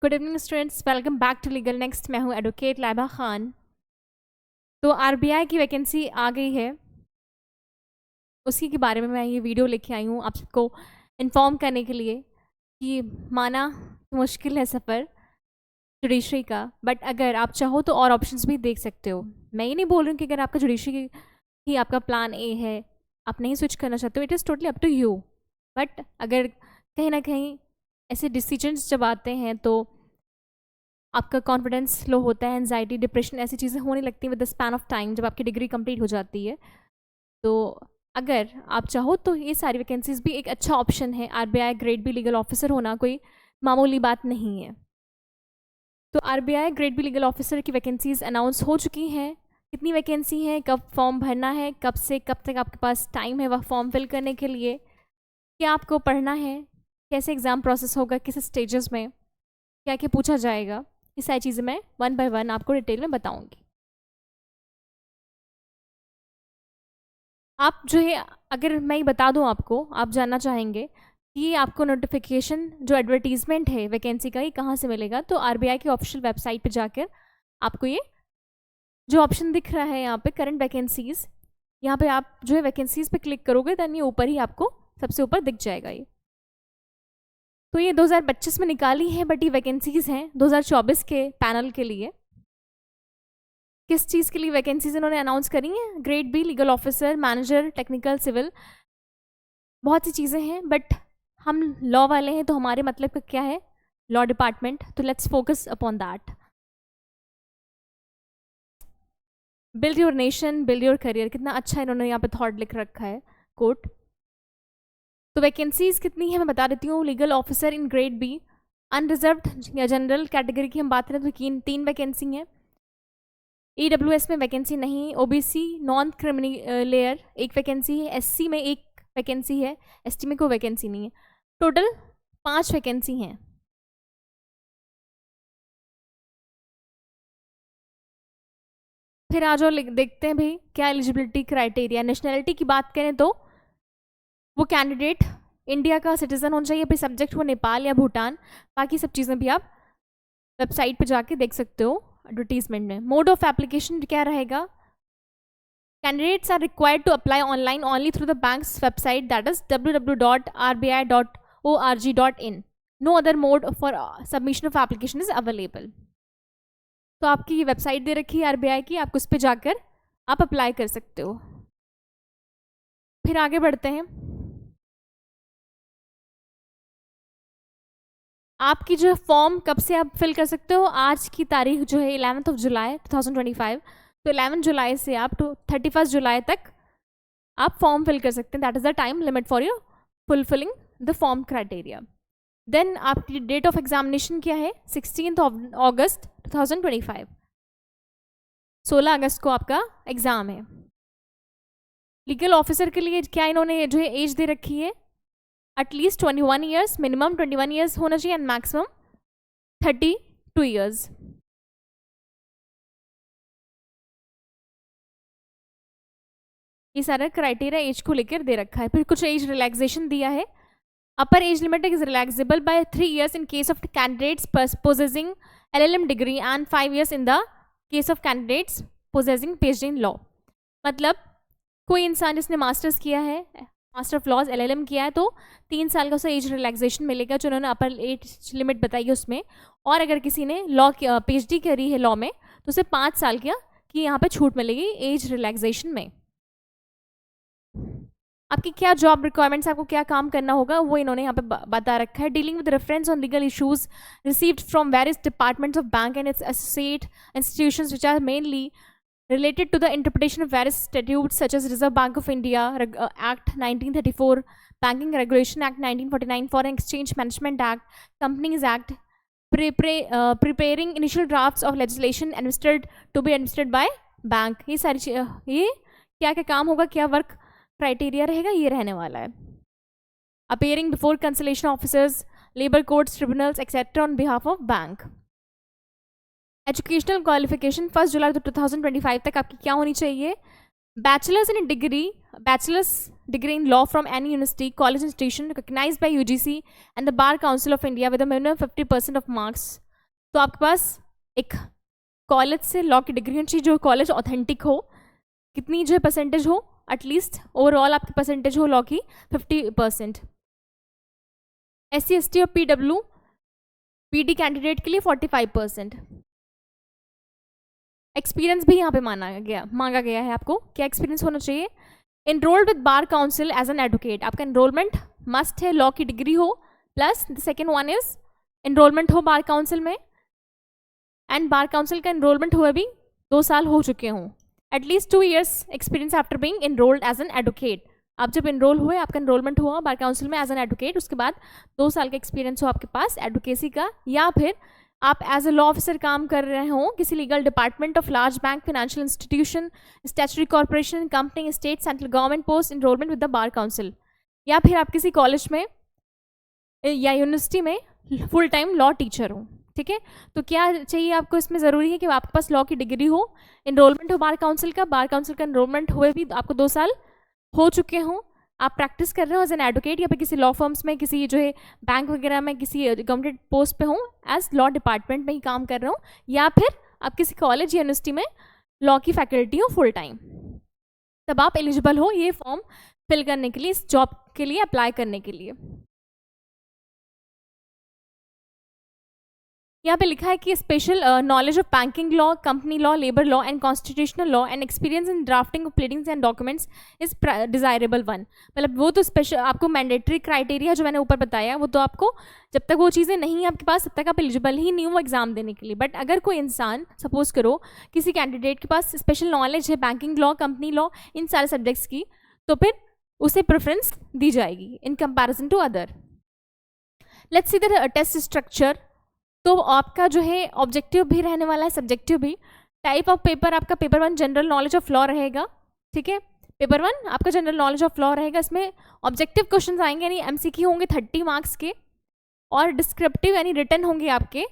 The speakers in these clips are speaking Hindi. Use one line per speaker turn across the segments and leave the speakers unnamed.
Good evening students, welcome back to legal next. मैं हूं एडवोकेट लाइबा खान। तो आरबीआई की वैकेंसी आ गई है, उसी के बारे में मैं ये वीडियो लेके आई हूँ आप सबको इन्फॉर्म करने के लिए कि माना मुश्किल है सफ़र जुडिशरी का, बट अगर आप चाहो तो और ऑप्शंस भी देख सकते हो। मैं ये नहीं बोल रही हूँ कि अगर आपका जुडिशरी ही आपका प्लान ए है, आप नहीं स्विच करना चाहते हो, it is totally up to you. But अगर कहीं ना कहीं ऐसे डिसीजंस जब आते हैं तो आपका कॉन्फिडेंस लो होता है, एंजाइटी, डिप्रेशन, ऐसी चीज़ें होने लगती हैं with the span of time जब आपकी डिग्री कंप्लीट हो जाती है। तो अगर आप चाहो तो ये सारी वैकेंसीज भी एक अच्छा ऑप्शन है। RBI grade B legal officer होना कोई मामूली बात नहीं है। तो RBI grade B legal officer की वैकेंसीज अनाउंस हो चुकी हैं। कितनी वैकेंसी है, कब फॉर्म भरना है, कब से कब तक आपके पास टाइम है वह फॉर्म फिल करने के लिए, क्या आपको पढ़ना है, कैसे एग्ज़ाम प्रोसेस होगा, किस स्टेजेस में क्या क्या पूछा जाएगा, ये सारी चीज़ें मैं वन बाय वन आपको डिटेल में बताऊंगी। आप जो है, अगर मैं ये बता दूं आपको, आप जानना चाहेंगे कि आपको नोटिफिकेशन जो एडवर्टीजमेंट है वैकेंसी का, ये कहाँ से मिलेगा। तो आरबीआई की ऑफिशियल वेबसाइट पे जाकर आपको ये जो ऑप्शन दिख रहा है यहाँ पे करंट वैकेंसीज, यहाँ पे आप जो है वैकेंसीज पे क्लिक करोगे तो ये ऊपर ही आपको सबसे ऊपर दिख जाएगा ये। तो ये 2025 में निकाली है, बट ये वैकेंसीज हैं 2024 के पैनल के लिए। किस चीज़ के लिए वैकेंसीज इन्होंने अनाउंस करी हैं? Grade B legal officer, manager, technical, civil, बहुत सी चीज़ें हैं, बट हम लॉ वाले हैं तो हमारे मतलब का क्या है, लॉ डिपार्टमेंट। तो let's focus upon that. Build your nation, build your career, कितना अच्छा इन्होंने यहाँ पे थॉट लिख रखा है, कोट। तो वैकेंसीज कितनी है मैं बता देती हूँ। Legal officer in grade B unreserved या जनरल कैटेगरी की हम बात करें तो तीन वैकेंसी हैं। ईडब्ल्यूएस में वैकेंसी नहीं। ओबीसी नॉन क्रिमिनल लेयर एक वैकेंसी है। एससी में एक वैकेंसी है। एसटी में कोई वैकेंसी नहीं है। टोटल 5 वैकेंसी हैं। फिर आ जाओ देखते हैं भाई क्या एलिजिबिलिटी क्राइटेरिया। नेशनैलिटी की बात करें तो वो कैंडिडेट इंडिया का सिटीजन होना चाहिए, फिर सब्जेक्ट हो नेपाल या भूटान। बाकी सब चीज़ें भी आप वेबसाइट पे जाके देख सकते हो एडवर्टीजमेंट में। मोड ऑफ एप्लीकेशन क्या रहेगा? Candidates are required to apply online only through the bank's website, that is www.rbi.org.in. No other mode for submission of application is available. तो आपकी ये वेबसाइट दे रखी है आरबीआई की, आप उस पर जाकर आप अप्लाई कर सकते हो। फिर आगे बढ़ते हैं। आपकी जो फॉर्म कब से आप फिल कर सकते हो? आज की तारीख जो है 11 जुलाई 2025। तो 11 जुलाई से आप 31 जुलाई तक आप फॉर्म फिल कर सकते हैं। That is the time limit for you fulfilling the form criteria. Then आपकी डेट ऑफ एग्जामिनेशन क्या है? 16 अगस्त 2025। 16 अगस्त को आपका एग्जाम है। लीगल ऑफिसर के लिए क्या इन्होंने जो है एज दे रखी है? एटलीस्ट 21 ईयर्स, मिनिमम 21 ईयर्स होना चाहिए एंड मैक्सिमम 32 ईयर्स। ये सारा क्राइटेरिया एज को लेकर दे रखा है। फिर कुछ एज रिलैक्सेशन दिया है। Upper age limit is relaxable by 3 years in case of candidates possessing LLM degree and 5 years in the case of candidates possessing PhD in law। मतलब कोई इंसान जिसने मास्टर्स किया है, मास्टर ऑफ लॉज LLM किया है, तो 3 साल का उसे एज रिलैक्सेशन मिलेगा जो उन्होंने अपर एज लिमिट बताई है उसमें। और अगर किसी ने लॉ PhD करी है लॉ में तो उसे 5 साल की यहाँ पे छूट मिलेगी एज रिलैक्सेशन में। आपकी क्या जॉब रिक्वायरमेंट्स, आपको क्या काम करना होगा वो इन्होंने यहाँ पे बता रखा है। Dealing with reference on legal issues received from various departments of bank and its associate institutions which are mainly related to the interpretation of various statutes such as Reserve Bank of India Act 1934, Banking Regulation Act 1949, Foreign Exchange Management Act, Companies Act, preparing initial drafts of legislation to be administered by bank। ये सारी ये क्या क्या काम होगा, क्या वर्क क्राइटेरिया रहेगा, ये रहने वाला है। Appearing before conciliation officers, labor courts, tribunals, etc. on behalf of bank। Educational qualification 1 जुलाई 2025 तक आपकी क्या होनी चाहिए? Bachelor's in degree, bachelor's degree in law from any university, college institution recognised by UGC and the Bar Council of India with a minimum 50% of marks तो आपके पास एक कॉलेज से लॉ की डिग्री होनी चाहिए, जो कॉलेज ऑथेंटिक हो, कितनी जो है परसेंटेज हो, एटलीस्ट ओवरऑल आपकी परसेंटेज हो लॉ की 50%। SC ST और PW PD कैंडिडेट के लिए 45%। एक्सपीरियंस भी यहाँ पे मांगा गया है। आपको क्या एक्सपीरियंस होना चाहिए? Enrolled with Bar Council as an advocate, आपका एनरोलमेंट मस्ट है, लॉ की डिग्री हो, plus the second one is enrolment हो बार काउंसिल में, एंड बार काउंसिल का एनरोलमेंट हुए भी 2 साल हो चुके हों, at least 2 years experience after being enrolled as an advocate. आप जब एनरोल हुए, आपका एनरोलमेंट हुआ बार काउंसिल में एज एन एडवोकेट, उसके बाद 2 साल का एक्सपीरियंस हो आपके पास एडवोकेसी का, या फिर आप एज ए लॉ ऑफिसर काम कर रहे हो किसी legal department of large bank, financial institution, statutory corporation, company, state, central government, post enrolment with the Bar council, या फिर आप किसी कॉलेज में या यूनिवर्सिटी में फुल टाइम लॉ टीचर हो। ठीक है, तो क्या चाहिए आपको इसमें ज़रूरी है कि आपके पास लॉ की डिग्री हो, एनरोलमेंट हो बार काउंसिल का एनरोलमेंट हुए भी आपको 2 साल हो चुके हों, आप प्रैक्टिस कर रहे हो एज एन एडवोकेट, या फिर किसी लॉ फर्म्स में, किसी जो है बैंक वगैरह में, किसी गवर्नमेंट पोस्ट पे हो, एज लॉ डिपार्टमेंट में ही काम कर रहे हो, या फिर आप किसी कॉलेज या यूनिवर्सिटी में लॉ की फैकल्टी हो फुल टाइम, तब आप एलिजिबल हो ये फॉर्म फिल करने के लिए, इस जॉब के लिए अप्लाई करने के लिए। यहाँ पे लिखा है कि special knowledge of banking law, company law, labour law and constitutional law and experience in drafting of pleadings and documents is desirable one. मतलब वो तो स्पेशल आपको मैंडेटरी क्राइटेरिया जो मैंने ऊपर बताया, वो तो आपको जब तक वो चीज़ें नहीं आपके पास तब तक आप एलिजिबल ही नहीं हो एग्जाम देने के लिए। बट अगर कोई इंसान, सपोज करो किसी कैंडिडेट के पास स्पेशल नॉलेज है बैंकिंग लॉ, कंपनी लॉ, इन सारे सब्जेक्ट्स की, तो फिर उसे प्रेफरेंस दी जाएगी in comparison to other. Let's see the test structure. तो आपका जो है ऑब्जेक्टिव भी रहने वाला है, सब्जेक्टिव भी। टाइप ऑफ पेपर आपका paper 1 general knowledge of law रहेगा। ठीक है, पेपर 1 आपका जनरल नॉलेज ऑफ लॉ रहेगा। इसमें ऑब्जेक्टिव क्वेश्चंस आएंगे, यानी MCQ होंगे 30 मार्क्स के, और डिस्क्रिप्टिव यानी रिटन होंगे आपके,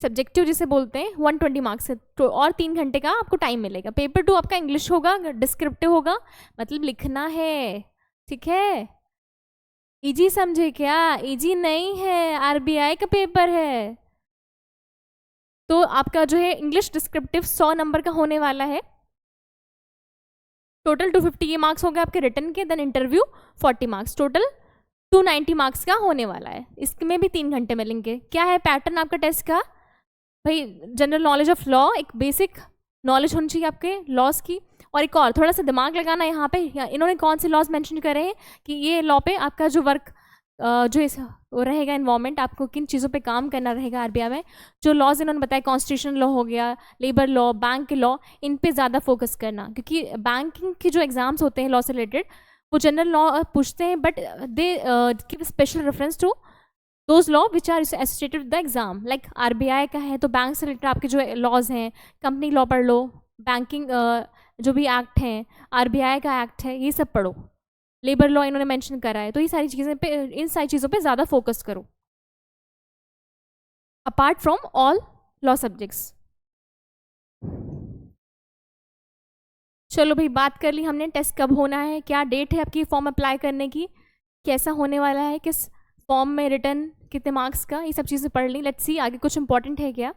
सब्जेक्टिव जिसे बोलते हैं 120 मार्क्स से, तो और 3 घंटे का आपको टाइम मिलेगा। पेपर 2 आपका इंग्लिश होगा, डिस्क्रिप्टिव होगा, मतलब लिखना है। ठीक है, इजी समझे क्या? इजी नहीं है, RBI का पेपर है। तो आपका जो है इंग्लिश डिस्क्रिप्टिव 100 नंबर का होने वाला है। टोटल 250 ये मार्क्स हो गए आपके रिटन के, then interview 40 marks, total 290 marks का होने वाला है। इसमें भी 3 घंटे मिलेंगे। क्या है पैटर्न आपका टेस्ट का? भाई जनरल नॉलेज ऑफ लॉ, एक बेसिक नॉलेज होनी चाहिए आपके लॉज की, और एक और थोड़ा सा दिमाग लगाना यहाँ पे, इन्होंने कौन से लॉज मेंशन करे हैं कि ये लॉ पे आपका जो वर्क जो वो रहेगा इन्वॉल्वमेंट, आपको किन चीज़ों पे काम करना रहेगा RBI में। जो लॉज इन्होंने बताया, कॉन्स्टिट्यूशनल लॉ हो गया, लेबर लॉ, बैंक के लॉ, इन पे ज़्यादा फोकस करना, क्योंकि बैंकिंग के जो एग्जाम्स होते हैं लॉ से रिलेटेड, वो जनरल लॉ पूछते हैं, but they give special reference to those law which are associated with the exam. Like RBI का है तो बैंक से रिलेटेड आपके जो लॉज हैं, कंपनी लॉ पढ़ लो, बैंकिंग जो भी एक्ट हैं, RBI का एक्ट है, ये सब पढ़ो, लेबर लॉ इन्होंने मेंशन करा है, तो ये सारी चीज़ें पे, इन सारी चीज़ों पे ज़्यादा फोकस करो, apart from all law subjects. चलो भाई, बात कर ली हमने, टेस्ट कब होना है, क्या डेट है आपकी फॉर्म अप्लाई करने की, कैसा होने वाला है, किस फॉर्म में, रिटर्न कितने मार्क्स का, ये सब चीज़ें पढ़ ली। लेट्स सी आगे कुछ इंपॉर्टेंट है क्या।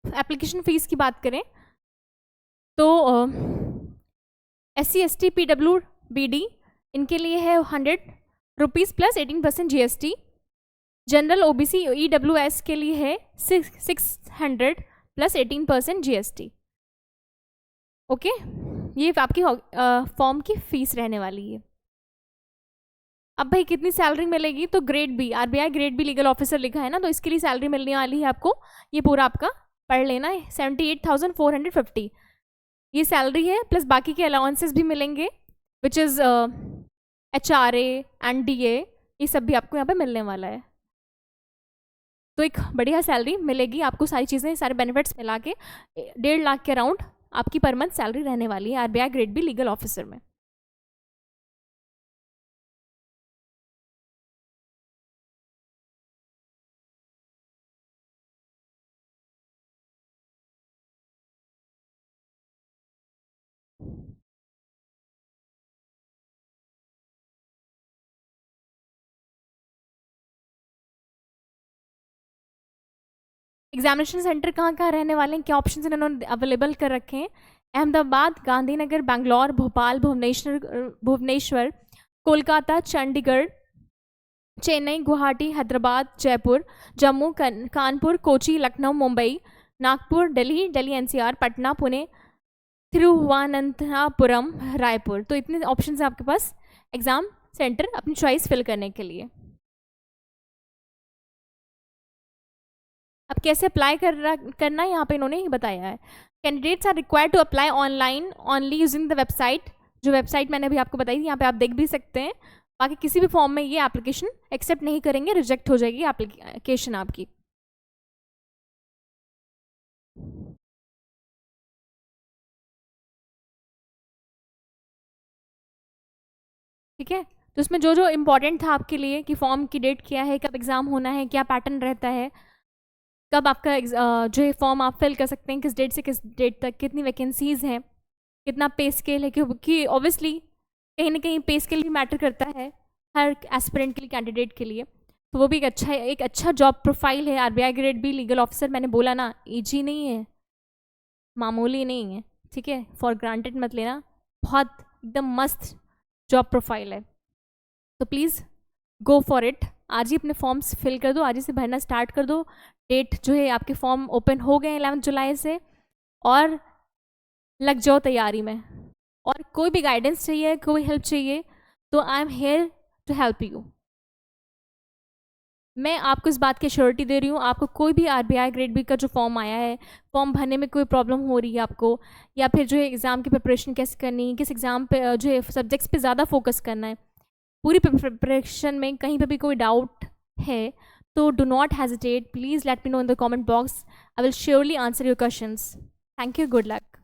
एप्लीकेशन फ़ीस की बात करें तो SC ST PW BD इनके लिए है 100 rupees plus 18% GST। General OBC EWS के लिए है 600 प्लस 18% GST। ओके, ये आपकी फॉर्म की फीस रहने वाली है। अब भाई कितनी सैलरी मिलेगी, तो grade B, RBI grade B legal officer लिखा है ना, तो इसके लिए सैलरी मिलने वाली है आपको, ये पूरा आपका पढ़ लेना है, 78,450 ये सैलरी है, प्लस बाकी के अलाउंसेस भी मिलेंगे, which is HRA and DA, ये सब भी आपको यहाँ पे मिलने वाला है। तो एक बढ़िया सैलरी मिलेगी आपको, सारी चीज़ें, सारे बेनिफिट्स मिला के 1.5 लाख के अराउंड आपकी पर मंथ सैलरी रहने वाली है RBI grade B legal officer में। एग्जामिनेशन सेंटर कहाँ कहाँ रहने वाले हैं, क्या ऑप्शन इन्होंने अवेलेबल कर रखे हैं? अहमदाबाद, गांधीनगर, बैंगलोर, भोपाल, भुवनेश्वर, कोलकाता, चंडीगढ़, चेन्नई, गुवाहाटी, हैदराबाद, जयपुर, जम्मू, कानपुर, कोची, लखनऊ, मुंबई, नागपुर, दिल्ली एनसीआर, पटना, पुणे, तिरुवनंतपुरम, रायपुर। तो इतने ऑप्शन हैं आपके पास एग्जाम सेंटर अपनी चॉइस फिल करने के लिए। अब कैसे अप्लाई करना है यहाँ पे इन्होंने ही बताया है। Candidates are required to apply online only using the website, जो वेबसाइट मैंने अभी आपको बताई थी, यहाँ पे आप देख भी सकते हैं। बाकी किसी भी फॉर्म में ये एप्लीकेशन एक्सेप्ट नहीं करेंगे, रिजेक्ट हो जाएगी एप्लीकेशन आपकी। ठीक है, तो इसमें जो जो इम्पोर्टेंट था आपके लिए कि फॉर्म की डेट क्या है, कब एग्ज़ाम होना है, क्या पैटर्न रहता है, कब आपका जो है फॉर्म आप फिल कर सकते हैं, किस डेट से किस डेट तक, कितनी वैकेंसीज़ हैं, कितना पे स्केल है, क्योंकि ऑब्वियसली कहीं ना कहीं पे स्केल भी मैटर करता है हर एस्पिरेंट के लिए, कैंडिडेट के लिए। तो वो भी एक अच्छा जॉब प्रोफाइल है। RBI grade B legal officer, मैंने बोला ना, ईजी नहीं है, मामूली नहीं है, ठीक है, फॉर ग्रांटेड मत लेना, बहुत एकदम मस्त जॉब प्रोफाइल है। तो प्लीज़ गो फॉर इट, आज ही अपने फॉर्म्स फिल कर दो, आज ही से भरना स्टार्ट कर दो। डेट जो है आपके फॉर्म ओपन हो गए 11 जुलाई से, और लग जाओ तैयारी में। और कोई भी गाइडेंस चाहिए, कोई हेल्प चाहिए, तो I am here to help you. मैं आपको इस बात की श्योरिटी दे रही हूँ, आपको कोई भी आरबीआई ग्रेड बी का जो फॉर्म आया है, फॉर्म भरने में कोई प्रॉब्लम हो रही है आपको, या फिर जो है एग्ज़ाम की प्रिपरेशन कैसे करनी है, किस एग्ज़ाम पे जो है सब्जेक्ट्स पे ज़्यादा फोकस करना है, पूरी प्रिपरेशन में कहीं पे भी कोई डाउट है, तो do not hesitate, please let me know in the comment box, I will surely answer your questions. Thank you, good luck.